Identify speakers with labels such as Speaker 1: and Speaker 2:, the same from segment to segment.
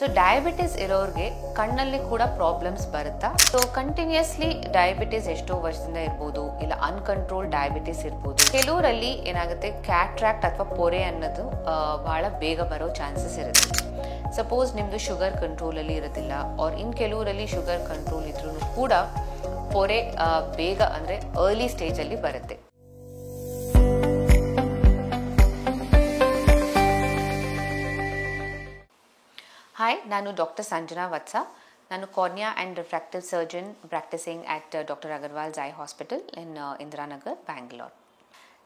Speaker 1: So diabetes ಇರೋರಿಗೆ ಕಣ್ಣಲ್ಲಿ ಕೂಡ ಪ್ರಾಬ್ಲಮ್ಸ್ ಬರುತ್ತಾ? ಸೊ ಕಂಟಿನ್ಯೂಸ್ಲಿ ಡಯಾಬಿಟಿಸ್ ಎಷ್ಟೋ ವರ್ಷದಿಂದ ಇರ್ಬೋದು, ಇಲ್ಲ ಅನ್ಕಂಟ್ರೋಲ್ ಡಯಾಬಿಟಿಸ್ ಇರ್ಬೋದು. ಕೆಲವರಲ್ಲಿ ಏನಾಗುತ್ತೆ, ಕ್ಯಾಟ್ರಾಕ್ಟ್ ಅಥವಾ ಪೊರೆ ಅನ್ನೋದು ಬಹಳ ಬೇಗ ಬರೋ ಚಾನ್ಸಸ್ ಇರುತ್ತೆ. ಸಪೋಸ್ ನಿಮ್ದು ಶುಗರ್ ಕಂಟ್ರೋಲಲ್ಲಿ ಇರೋದಿಲ್ಲ, ಆರ್ ಇನ್ ಕೆಲವರಲ್ಲಿ ಶುಗರ್ ಕಂಟ್ರೋಲ್ ಇದ್ರೂ ಕೂಡ ಪೊರೆ ಬೇಗ ಅಂದರೆ ಅರ್ಲಿ ಸ್ಟೇಜಲ್ಲಿ ಬರುತ್ತೆ. ಹಾಯ್, ನಾನು ಡಾಕ್ಟರ್ ಸಂಜನಾ ವತ್ಸ. ನಾನು cornea and refractive surgeon practising at doctor Agarwal's eye hospital in Indiranagar, Bangalore.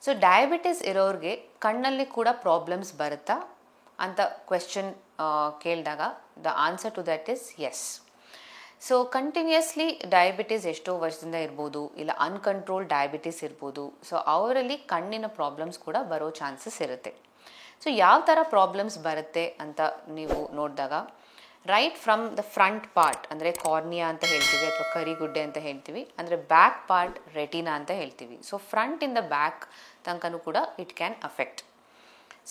Speaker 1: So diabetes ಇರೋರಿಗೆ ಕಣ್ಣಲ್ಲಿ ಕೂಡ ಪ್ರಾಬ್ಲಮ್ಸ್ ಬರುತ್ತಾ ಅಂತ ಕ್ವೆಶ್ಚನ್ ಕೇಳಿದಾಗ the answer to that is yes. So continuously diabetes ಎಷ್ಟೋ ವರ್ಷದಿಂದ ಇರ್ಬೋದು, ಇಲ್ಲ ಅನ್ಕಂಟ್ರೋಲ್ ಡಯಾಬಿಟಿಸ್ ಇರ್ಬೋದು. ಸೊ ಅವರಲ್ಲಿ ಕಣ್ಣಿನ ಪ್ರಾಬ್ಲಮ್ಸ್ ಕೂಡ ಬರೋ ಚಾನ್ಸಸ್ ಇರುತ್ತೆ. ಸೊ ಯಾವ ಥರ ಪ್ರಾಬ್ಲಮ್ಸ್ ಬರುತ್ತೆ ಅಂತ ನೀವು ನೋಡಿದಾಗ, right from the front part ಅಂದರೆ ಕಾರ್ನಿಯಾ ಅಂತ ಹೇಳ್ತೀವಿ ಅಥವಾ ಕರಿಗುಡ್ಡೆ ಅಂತ ಹೇಳ್ತೀವಿ, ಅಂದರೆ ಬ್ಯಾಕ್ ಪಾರ್ಟ್ ರೆಟಿನಾ ಅಂತ ಹೇಳ್ತೀವಿ. ಸೊ ಫ್ರಂಟಿಂದ ಬ್ಯಾಕ್ ತನಕನೂ ಕೂಡ ಇಟ್ ಕ್ಯಾನ್ ಅಫೆಕ್ಟ್.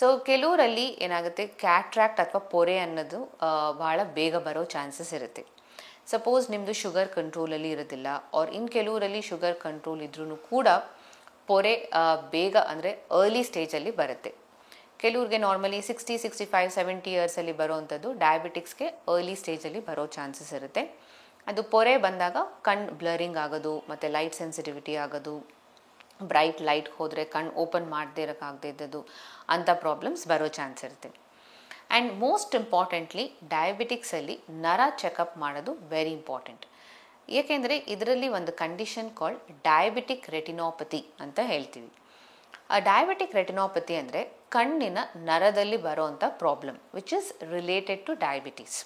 Speaker 1: ಸೊ ಕೆಲವರಲ್ಲಿ ಏನಾಗುತ್ತೆ, ಕ್ಯಾಟ್ರಾಕ್ಟ್ ಅಥವಾ ಪೊರೆ ಅನ್ನೋದು ಭಾಳ ಬೇಗ ಬರೋ ಚಾನ್ಸಸ್ ಇರುತ್ತೆ. ಸಪೋಸ್ ನಿಮ್ಮದು ಶುಗರ್ ಕಂಟ್ರೋಲಲ್ಲಿ ಇರೋದಿಲ್ಲ, ಆರ್ ಇನ್ ಕೆಲವರಲ್ಲಿ ಶುಗರ್ ಕಂಟ್ರೋಲ್ ಇದ್ರೂ ಕೂಡ ಪೊರೆ ಬೇಗ ಅಂದರೆ ಅರ್ಲಿ ಸ್ಟೇಜಲ್ಲಿ ಬರುತ್ತೆ. ಕೆಲವ್ರಿಗೆ ನಾರ್ಮಲಿ 60, 65, 70 ಇಯರ್ಸಲ್ಲಿ ಬರೋವಂಥದ್ದು ಡಯಾಬಿಟಿಕ್ಸ್ಗೆ ಅರ್ಲಿ ಸ್ಟೇಜಲ್ಲಿ ಬರೋ ಚಾನ್ಸಸ್ ಇರುತ್ತೆ. ಅದು ಪೊರೆ ಬಂದಾಗ ಕಣ್ಣು ಬ್ಲರಿಂಗ್ ಆಗೋದು, ಮತ್ತು ಲೈಟ್ ಸೆನ್ಸಿಟಿವಿಟಿ ಆಗೋದು, ಬ್ರೈಟ್ ಲೈಟ್ ಹೋದರೆ ಕಣ್ಣು ಓಪನ್ ಮಾಡದೇ ಇರೋಕ್ಕಾಗದೇ ಇದ್ದದ್ದು, ಅಂಥ ಪ್ರಾಬ್ಲಮ್ಸ್ ಬರೋ ಚಾನ್ಸ್ ಇರುತ್ತೆ. ಆ್ಯಂಡ್ ಮೋಸ್ಟ್ ಇಂಪಾರ್ಟೆಂಟ್ಲಿ ಡಯಾಬಿಟಿಕ್ಸಲ್ಲಿ ನರ ಚೆಕಪ್ ಮಾಡೋದು ವೆರಿ ಇಂಪಾರ್ಟೆಂಟ್. ಏಕೆಂದರೆ ಇದರಲ್ಲಿ ಒಂದು ಕಂಡೀಷನ್ ಕಾಲ್ಡ್ ಡಯಾಬಿಟಿಕ್ ರೆಟಿನೋಪತಿ ಅಂತ ಹೇಳ್ತೀವಿ. ಆ ಡಯಾಬಿಟಿಕ್ ರೆಟಿನೋಪತಿ ಅಂದರೆ ಕಣ್ಣಿನ ನರದಲ್ಲಿ ಬರೋವಂಥ problem which is related to diabetes.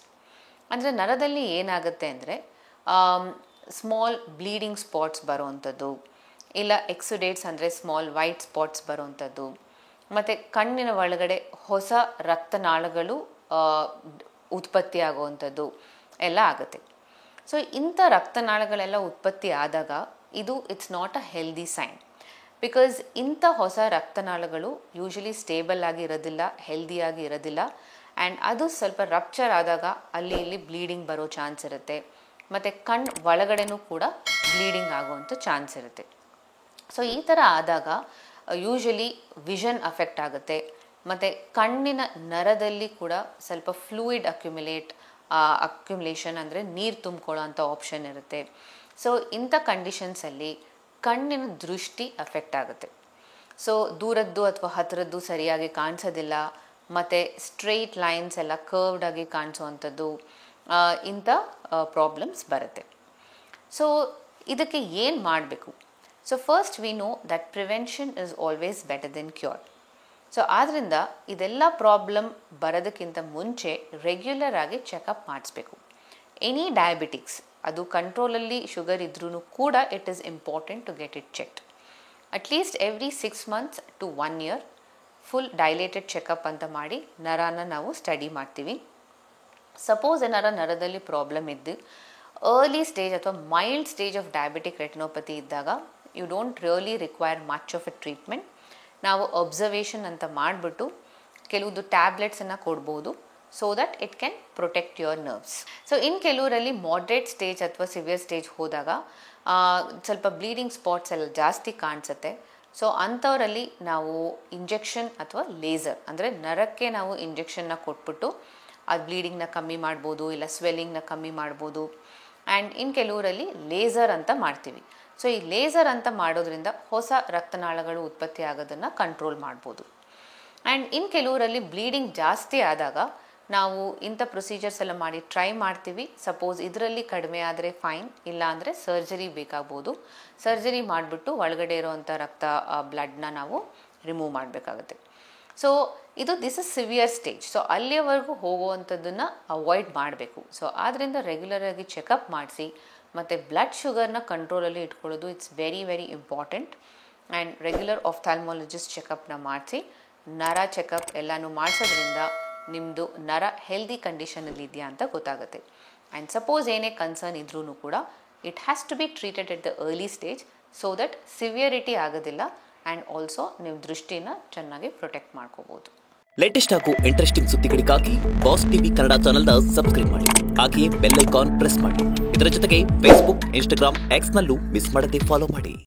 Speaker 1: ಅಂದರೆ ನರದಲ್ಲಿ ಏನಾಗುತ್ತೆ ಅಂದರೆ ಸ್ಮಾಲ್ ಬ್ಲೀಡಿಂಗ್ ಸ್ಪಾಟ್ಸ್ ಬರೋವಂಥದ್ದು, ಇಲ್ಲ ಎಕ್ಸುಡೇಟ್ಸ್ ಅಂದರೆ ಸ್ಮಾಲ್ ವೈಟ್ ಸ್ಪಾಟ್ಸ್ ಬರೋವಂಥದ್ದು, ಮತ್ತು ಕಣ್ಣಿನ ಒಳಗಡೆ ಹೊಸ ರಕ್ತನಾಳಗಳು ಉತ್ಪತ್ತಿ ಆಗುವಂಥದ್ದು ಎಲ್ಲ ಆಗುತ್ತೆ. ಸೊ ಇಂಥ ರಕ್ತನಾಳಗಳೆಲ್ಲ ಉತ್ಪತ್ತಿ ಆದಾಗ ಇದು it's not a healthy sign. Because ಇಂಥ ಹೊಸ ರಕ್ತನಾಳಗಳು ಯೂಶಲಿ ಸ್ಟೇಬಲ್ ಆಗಿ ಇರೋದಿಲ್ಲ, ಹೆಲ್ದಿಯಾಗಿ ಇರೋದಿಲ್ಲ. ಆ್ಯಂಡ್ ಅದು ಸ್ವಲ್ಪ ರಪ್ಚರ್ ಆದಾಗ ಅಲ್ಲಿ ಇಲ್ಲಿ ಬ್ಲೀಡಿಂಗ್ ಬರೋ ಚಾನ್ಸ್ ಇರುತ್ತೆ, ಮತ್ತು ಕಣ್ಣು ಒಳಗಡೆನೂ ಕೂಡ ಬ್ಲೀಡಿಂಗ್ ಆಗುವಂಥ ಚಾನ್ಸ್ ಇರುತ್ತೆ. ಸೊ ಈ ಥರ ಆದಾಗ ಯೂಶಲಿ ವಿಷನ್ ಅಫೆಕ್ಟ್ ಆಗುತ್ತೆ, ಮತ್ತು ಕಣ್ಣಿನ ನರದಲ್ಲಿ ಕೂಡ ಸ್ವಲ್ಪ ಫ್ಲೂಯಿಡ್ ಅಕ್ಯುಮುಲೇಷನ್ ಅಂದರೆ ನೀರು ತುಂಬಿಕೊಳ್ಳೋ ಅಂಥ ಆಪ್ಷನ್ ಇರುತ್ತೆ. ಸೊ ಇಂಥ ಕಂಡೀಷನ್ಸಲ್ಲಿ ಕಣ್ಣಿನ ದೃಷ್ಟಿ ಅಫೆಕ್ಟ್ ಆಗುತ್ತೆ. ಸೊ ದೂರದ್ದು ಅಥವಾ ಹತ್ತಿರದ್ದು ಸರಿಯಾಗಿ ಕಾಣಿಸೋದಿಲ್ಲ, ಮತ್ತು ಸ್ಟ್ರೈಟ್ ಲೈನ್ಸ್ ಎಲ್ಲ ಕರ್ವ್ಡಾಗಿ ಕಾಣಿಸೋವಂಥದ್ದು, ಇಂಥ ಪ್ರಾಬ್ಲಮ್ಸ್ ಬರುತ್ತೆ. ಸೊ ಇದಕ್ಕೆ ಏನು ಮಾಡಬೇಕು? So first we know that prevention is always better then cure. So ಆದ್ದರಿಂದ ಇದೆಲ್ಲ ಪ್ರಾಬ್ಲಮ್ ಬರೋದಕ್ಕಿಂತ ಮುಂಚೆ ರೆಗ್ಯುಲರ್ ಆಗಿ ಚೆಕಪ್ ಮಾಡಿಸ್ಬೇಕು. ಎನಿ ಡಯಾಬಿಟಿಕ್ಸ್, ಅದು ಕಂಟ್ರೋಲಲ್ಲಿ ಶುಗರ್ ಇದ್ರೂ ಕೂಡ it is important to get it checked. At least every 6 months to 1 year full dilated checkup ಅಂತ ಮಾಡಿ ನರನ ನಾವು ಸ್ಟಡಿ ಮಾಡ್ತೀವಿ. ಸಪೋಸ್ ಏನಾರ ನರದಲ್ಲಿ ಪ್ರಾಬ್ಲಮ್ ಇದ್ದು ಅರ್ಲಿ ಸ್ಟೇಜ್ ಅಥವಾ mild stage of diabetic retinopathy ಇದ್ದಾಗ you don't really require much of a treatment. ನಾವು ಅಬ್ಸರ್ವೇಷನ್ ಅಂತ ಮಾಡಿಬಿಟ್ಟು ಕೆಲವುದು ಟ್ಯಾಬ್ಲೆಟ್ಸನ್ನು ಕೊಡ್ಬೋದು, so that it can protect your nerves. So ಇನ್ನು ಕೆಲವರಲ್ಲಿ ಮಾಡ್ರೇಟ್ ಸ್ಟೇಜ್ ಅಥವಾ ಸಿವಿಯರ್ ಸ್ಟೇಜ್ ಹೋದಾಗ ಸ್ವಲ್ಪ ಬ್ಲೀಡಿಂಗ್ ಸ್ಪಾಟ್ಸ್ ಎಲ್ಲ ಜಾಸ್ತಿ ಕಾಣಿಸುತ್ತೆ. ಸೊ ಅಂಥವರಲ್ಲಿ ನಾವು ಇಂಜೆಕ್ಷನ್ ಅಥವಾ ಲೇಸರ್ ಅಂದರೆ ನರಕ್ಕೆ ನಾವು ಇಂಜೆಕ್ಷನ್ನ ಕೊಟ್ಬಿಟ್ಟು ಅದು ಬ್ಲೀಡಿಂಗ್ನ ಕಮ್ಮಿ ಮಾಡ್ಬೋದು, ಇಲ್ಲ ಸ್ವೆಲ್ಲಿಂಗ್ನ ಕಮ್ಮಿ ಮಾಡ್ಬೋದು. ಆ್ಯಂಡ್ ಇನ್ನು ಕೆಲವರಲ್ಲಿ ಲೇಸರ್ ಅಂತ ಮಾಡ್ತೀವಿ. ಸೊ ಈ ಲೇಸರ್ ಅಂತ ಮಾಡೋದ್ರಿಂದ ಹೊಸ ರಕ್ತನಾಳಗಳು ಉತ್ಪತ್ತಿ ಆಗೋದನ್ನು ಕಂಟ್ರೋಲ್ ಮಾಡ್ಬೋದು. ಆ್ಯಂಡ್ ಇನ್ನು ಕೆಲವರಲ್ಲಿ ಬ್ಲೀಡಿಂಗ್ ಜಾಸ್ತಿ ಆದಾಗ ನಾವು ಇಂಥ ಪ್ರೊಸೀಜರ್ಸ್ ಎಲ್ಲ ಮಾಡಿ ಟ್ರೈ ಮಾಡ್ತೀವಿ. ಸಪೋಸ್ ಇದರಲ್ಲಿ ಕಡಿಮೆ ಆದರೆ ಫೈನ್, ಇಲ್ಲ ಅಂದರೆ ಸರ್ಜರಿ ಬೇಕಾಗ್ಬೋದು. ಸರ್ಜರಿ ಮಾಡಿಬಿಟ್ಟು ಒಳಗಡೆ ಇರೋವಂಥ ಬ್ಲಡ್ನ ನಾವು ರಿಮೂವ್ ಮಾಡಬೇಕಾಗುತ್ತೆ. So this is severe stage. So ಅಲ್ಲಿಯವರೆಗೂ ಹೋಗುವಂಥದ್ದನ್ನು ಅವಾಯ್ಡ್ ಮಾಡಬೇಕು. ಸೊ ಆದ್ದರಿಂದ ರೆಗ್ಯುಲರಾಗಿ ಚೆಕಪ್ ಮಾಡಿಸಿ ಮತ್ತು ಬ್ಲಡ್ ಶುಗರ್ನ ಕಂಟ್ರೋಲಲ್ಲಿ ಇಟ್ಕೊಳ್ಳೋದು it's very very important. And regular ophthalmologist ಚೆಕಪ್ನ ಮಾಡಿಸಿ ನರ ಚೆಕಪ್ ಎಲ್ಲನೂ ಮಾಡಿಸೋದ್ರಿಂದ ನಿಮ್ಮದು ನರ ಹೆಲ್ದಿ ಕಂಡೀಷನಲ್ಲಿ ಇದೆಯಾ ಅಂತ ಗೊತ್ತಾಗುತ್ತೆ. ಆ್ಯಂಡ್ ಸಪೋಸ್ ಏನೇ ಕನ್ಸರ್ನ್ ಇದ್ರೂ ಕೂಡ it has to be treated at the early stage so that severity ಆಗೋದಿಲ್ಲ. ಆ್ಯಂಡ್ ಆಲ್ಸೋ ನೀವು ದೃಷ್ಟಿನ ಚೆನ್ನಾಗಿ ಪ್ರೊಟೆಕ್ಟ್ ಮಾಡ್ಕೋಬೋದು.
Speaker 2: ಲೇಟೆಸ್ಟ್ ಹಾಗೂ ಇಂಟ್ರೆಸ್ಟಿಂಗ್ ಸುದ್ದಿಗಳಿಗಾಗಿ ಬಾಸ್ ಟಿವಿ ಕನ್ನಡ ಚಾನೆಲ್ನ ಸಬ್ಸ್ಕ್ರೈಬ್ ಮಾಡಿ. ಹಾಗೆಯೇ ಬೆಲ್ ಐಕಾನ್ ಪ್ರೆಸ್ ಮಾಡಿ. ಇದರ ಜೊತೆಗೆ ಫೇಸ್ಬುಕ್, ಇನ್ಸ್ಟಾಗ್ರಾಮ್, ಎಕ್ಸ್ ನಲ್ಲೂ ಮಿಸ್ ಮಾಡದೆ ಫಾಲೋ ಮಾಡಿ.